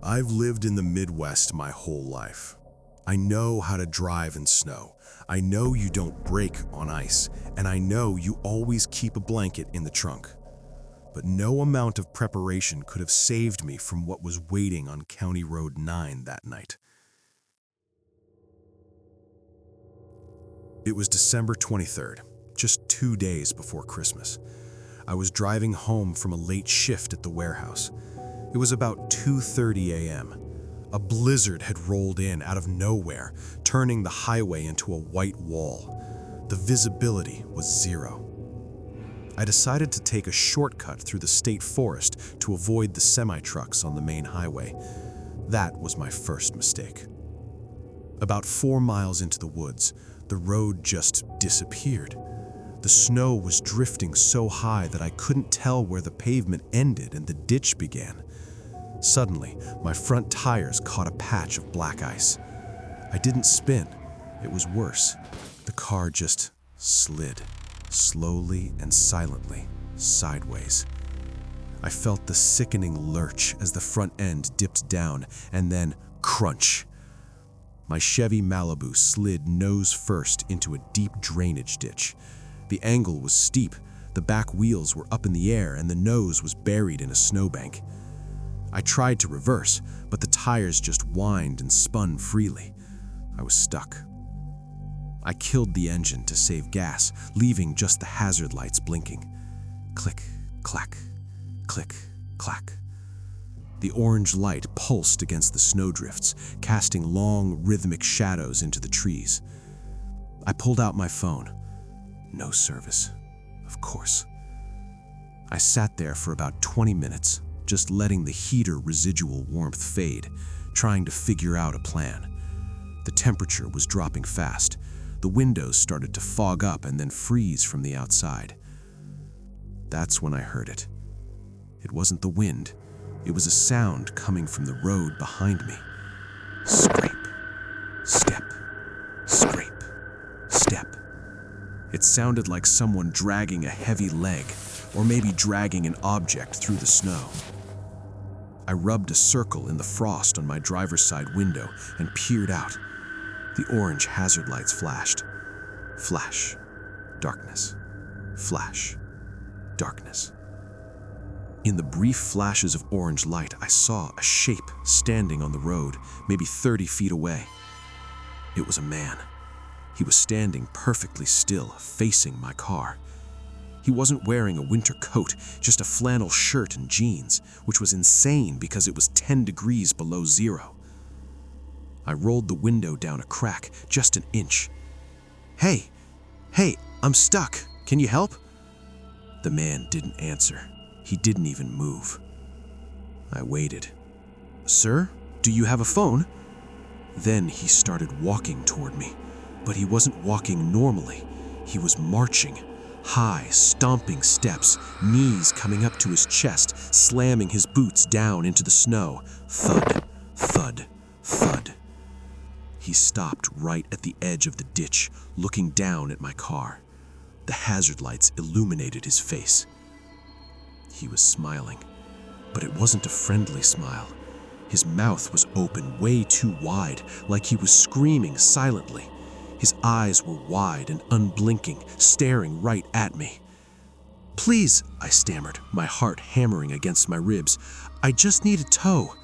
I've lived in the Midwest my whole life. I know how to drive in snow. I know you don't brake on ice, and I know you always keep a blanket in the trunk. But no amount of preparation could have saved me from what was waiting on County Road 9 that night. It was December 23rd, just 2 days before Christmas. I was driving home from a late shift at the warehouse. It was about 2:30 a.m. A blizzard had rolled in out of nowhere, turning the highway into a white wall. The visibility was zero. I decided to take a shortcut through the state forest to avoid the semi-trucks on the main highway. That was my first mistake. About 4 miles into the woods, the road just disappeared. The snow was drifting so high that I couldn't tell where the pavement ended and the ditch began. Suddenly, my front tires caught a patch of black ice. I didn't spin. It was worse. The car just slid, slowly and silently, sideways. I felt the sickening lurch as the front end dipped down, and then crunch. My Chevy Malibu slid nose first into a deep drainage ditch. The angle was steep, the back wheels were up in the air, and the nose was buried in a snowbank. I tried to reverse, but the tires just whined and spun freely. I was stuck. I killed the engine to save gas, leaving just the hazard lights blinking. Click, clack, click, clack. The orange light pulsed against the snowdrifts, casting long, rhythmic shadows into the trees. I pulled out my phone. No service, of course. I sat there for about 20 minutes, just letting the heater residual warmth fade, trying to figure out a plan. The temperature was dropping fast. The windows started to fog up and then freeze from the outside. That's when I heard it. It wasn't the wind. It was a sound coming from the road behind me. Scrape, step, scrape, step. It sounded like someone dragging a heavy leg, or maybe dragging an object through the snow. I rubbed a circle in the frost on my driver's side window and peered out. The orange hazard lights flashed. Flash, darkness, flash, darkness. In the brief flashes of orange light, I saw a shape standing on the road, maybe 30 feet away. It was a man. He was standing perfectly still, facing my car. He wasn't wearing a winter coat, just a flannel shirt and jeans, which was insane because it was 10 degrees below zero. I rolled the window down a crack, just an inch. Hey, I'm stuck. Can you help?" The man didn't answer. He didn't even move. I waited. "Sir, do you have a phone?" Then he started walking toward me, but he wasn't walking normally. He was marching. High, stomping steps, knees coming up to his chest, slamming his boots down into the snow. Thud, thud, thud. He stopped right at the edge of the ditch, looking down at my car. The hazard lights illuminated his face. He was smiling, but it wasn't a friendly smile. His mouth was open way too wide, like he was screaming silently. His eyes were wide and unblinking, staring right at me. "Please," I stammered, my heart hammering against my ribs. "I just need a tow."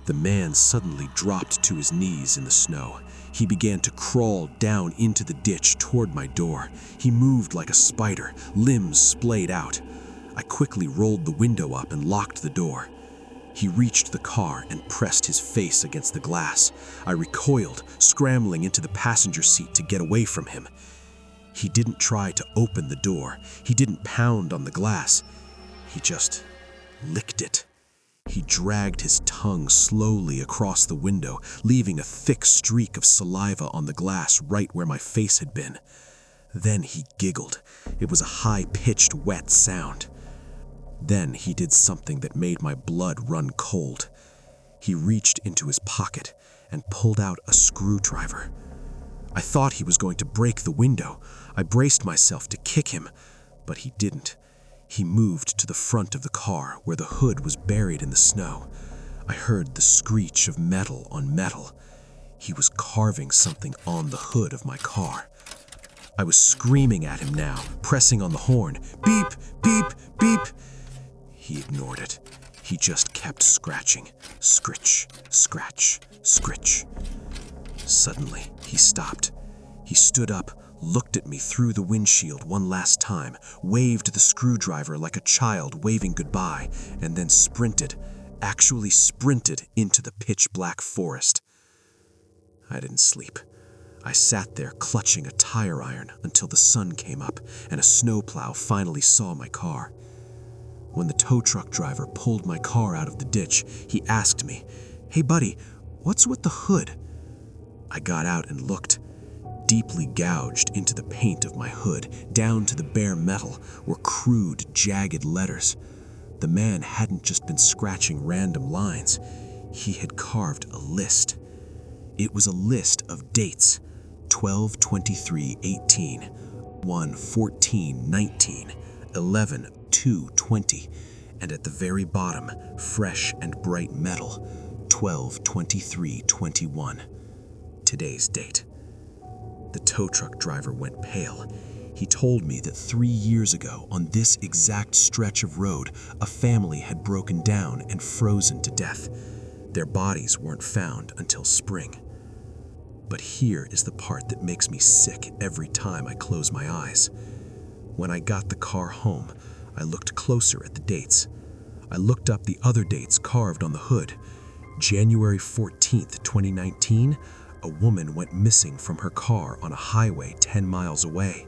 The man suddenly dropped to his knees in the snow. He began to crawl down into the ditch toward my door. He moved like a spider, limbs splayed out. I quickly rolled the window up and locked the door. He reached the car and pressed his face against the glass. I recoiled, scrambling into the passenger seat to get away from him. He didn't try to open the door. He didn't pound on the glass. He just licked it. He dragged his tongue slowly across the window, leaving a thick streak of saliva on the glass right where my face had been. Then he giggled. It was a high-pitched, wet sound. Then he did something that made my blood run cold. He reached into his pocket and pulled out a screwdriver. I thought he was going to break the window. I braced myself to kick him, but he didn't. He moved to the front of the car where the hood was buried in the snow. I heard the screech of metal on metal. He was carving something on the hood of my car. I was screaming at him now, pressing on the horn. Beep, beep, beep. He ignored it. He just kept scratching. Scritch, scratch, scritch. Suddenly, he stopped. He stood up, looked at me through the windshield one last time, waved the screwdriver like a child waving goodbye, and then sprinted, actually sprinted into the pitch-black forest. I didn't sleep. I sat there clutching a tire iron until the sun came up and a snowplow finally saw my car. When the tow truck driver pulled my car out of the ditch, he asked me, "Hey buddy, what's with the hood?" I got out and looked. Deeply gouged into the paint of my hood, down to the bare metal, were crude, jagged letters. The man hadn't just been scratching random lines. He had carved a list. It was a list of dates: 12/23/18, 1/14/19, 11/2/20, and at the very bottom, fresh and bright metal, 12/23/21. Today's date. The tow truck driver went pale. He told me that 3 years ago, on this exact stretch of road, a family had broken down and frozen to death. Their bodies weren't found until spring. But here is the part that makes me sick every time I close my eyes. When I got the car home, I looked closer at the dates. I looked up the other dates carved on the hood. January 14th, 2019, a woman went missing from her car on a highway 10 miles away.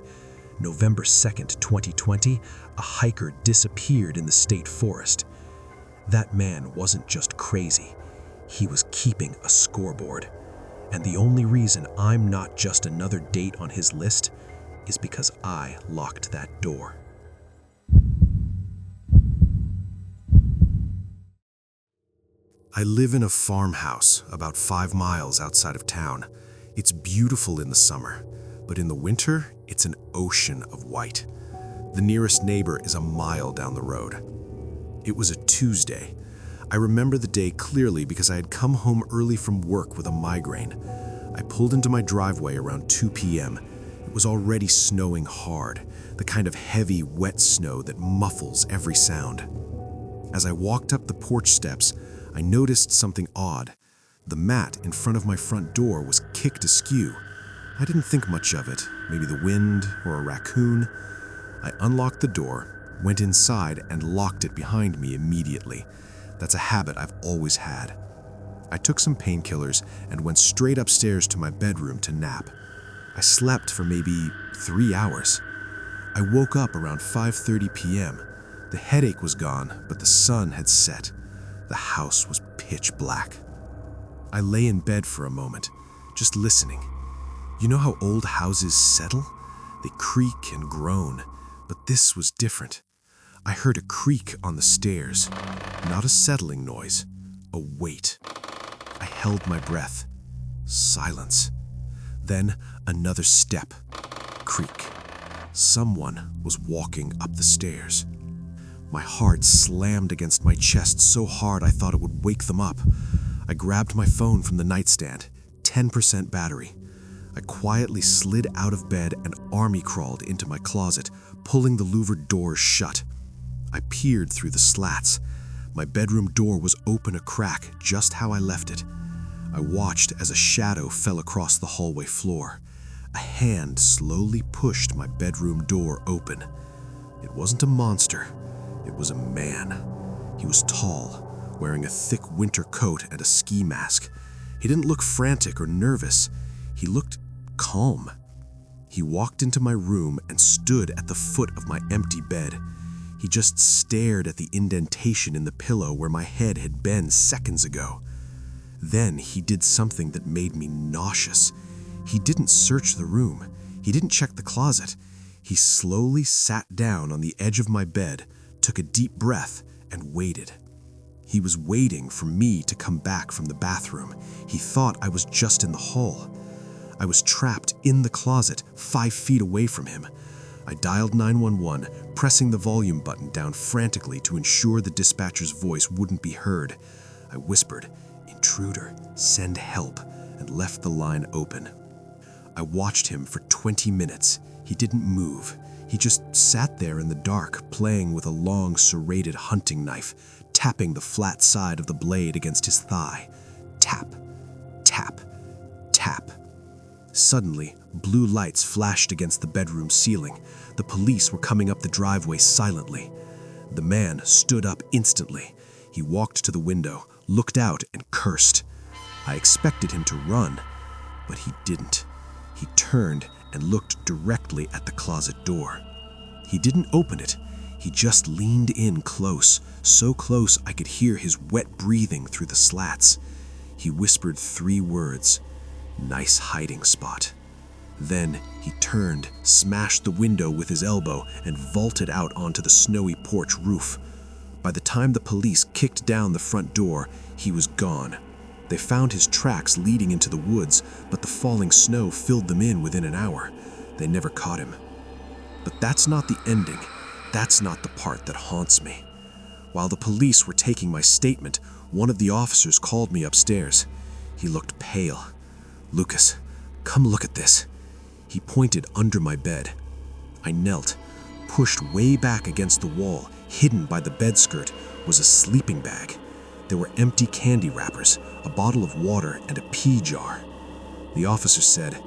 November 2nd, 2020, a hiker disappeared in the state forest. That man wasn't just crazy. He was keeping a scoreboard. And the only reason I'm not just another date on his list is because I locked that door. I live in a farmhouse about 5 miles outside of town. It's beautiful in the summer, but in the winter, it's an ocean of white. The nearest neighbor is a mile down the road. It was a Tuesday. I remember the day clearly because I had come home early from work with a migraine. I pulled into my driveway around 2 p.m. It was already snowing hard, the kind of heavy, wet snow that muffles every sound. As I walked up the porch steps, I noticed something odd. The mat in front of my front door was kicked askew. I didn't think much of it, maybe the wind or a raccoon. I unlocked the door, went inside, and locked it behind me immediately. That's a habit I've always had. I took some painkillers and went straight upstairs to my bedroom to nap. I slept for maybe 3 hours. I woke up around 5:30 p.m. The headache was gone, but the sun had set. The house was pitch black. I lay in bed for a moment, just listening. You know how old houses settle? They creak and groan, but this was different. I heard a creak on the stairs, not a settling noise, a weight. I held my breath. Silence. Then another step. Creak. Someone was walking up the stairs. My heart slammed against my chest so hard I thought it would wake them up. I grabbed my phone from the nightstand, 10% battery. I quietly slid out of bed and army crawled into my closet, pulling the louvered doors shut. I peered through the slats. My bedroom door was open a crack, just how I left it. I watched as a shadow fell across the hallway floor. A hand slowly pushed my bedroom door open. It wasn't a monster. It was a man. He was tall, wearing a thick winter coat and a ski mask. He didn't look frantic or nervous. He looked calm. He walked into my room and stood at the foot of my empty bed. He just stared at the indentation in the pillow where my head had been seconds ago. Then he did something that made me nauseous. He didn't search the room. He didn't check the closet. He slowly sat down on the edge of my bed, took a deep breath, and waited. He was waiting for me to come back from the bathroom. He thought I was just in the hall. I was trapped in the closet, 5 feet away from him. I dialed 911, pressing the volume button down frantically to ensure the dispatcher's voice wouldn't be heard. I whispered, "Intruder, send help," and left the line open. I watched him for 20 minutes. He didn't move. He just sat there in the dark, playing with a long, serrated hunting knife, tapping the flat side of the blade against his thigh. Tap, tap, tap. Suddenly, blue lights flashed against the bedroom ceiling. The police were coming up the driveway silently. The man stood up instantly. He walked to the window, looked out, and cursed. I expected him to run, but he didn't. He turned and looked directly at the closet door. He didn't open it. He just leaned in close, so close I could hear his wet breathing through the slats. He whispered 3 words, "Nice hiding spot." Then he turned, smashed the window with his elbow, and vaulted out onto the snowy porch roof. By the time the police kicked down the front door, he was gone. They found his tracks leading into the woods, but the falling snow filled them in within an hour. They never caught him. But that's not the ending. That's not the part that haunts me. While the police were taking my statement, one of the officers called me upstairs. He looked pale. "Lucas, come look at this." He pointed under my bed. I knelt. Pushed way back against the wall, hidden by the bed skirt, was a sleeping bag. There were empty candy wrappers, a bottle of water, and a pea jar. The officer said,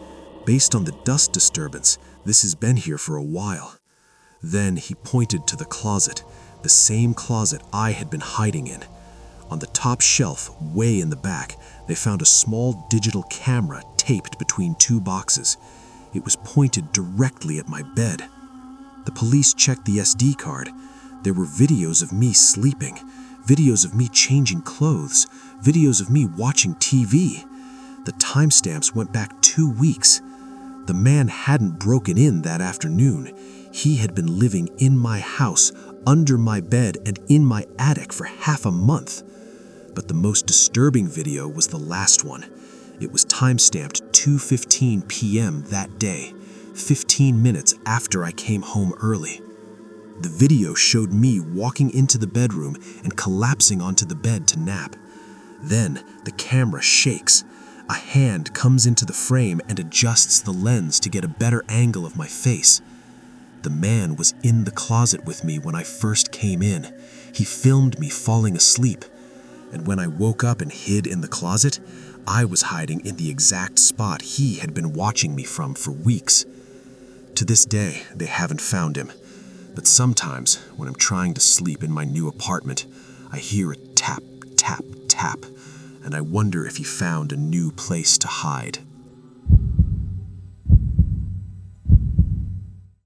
"Based on the dust disturbance, this has been here for a while." Then he pointed to the closet, the same closet I had been hiding in. On the top shelf, way in the back, they found a small digital camera taped between 2 boxes. It was pointed directly at my bed. The police checked the SD card. There were videos of me sleeping, videos of me changing clothes, videos of me watching TV. The timestamps went back 2 weeks. The man hadn't broken in that afternoon. He had been living in my house, under my bed, and in my attic for half a month. But the most disturbing video was the last one. It was timestamped 2:15 p.m. that day, 15 minutes after I came home early. The video showed me walking into the bedroom and collapsing onto the bed to nap. Then the camera shakes. A hand comes into the frame and adjusts the lens to get a better angle of my face. The man was in the closet with me when I first came in. He filmed me falling asleep. And when I woke up and hid in the closet, I was hiding in the exact spot he had been watching me from for weeks. To this day, they haven't found him. But sometimes, when I'm trying to sleep in my new apartment, I hear a tap, tap, tap, and I wonder if he found a new place to hide.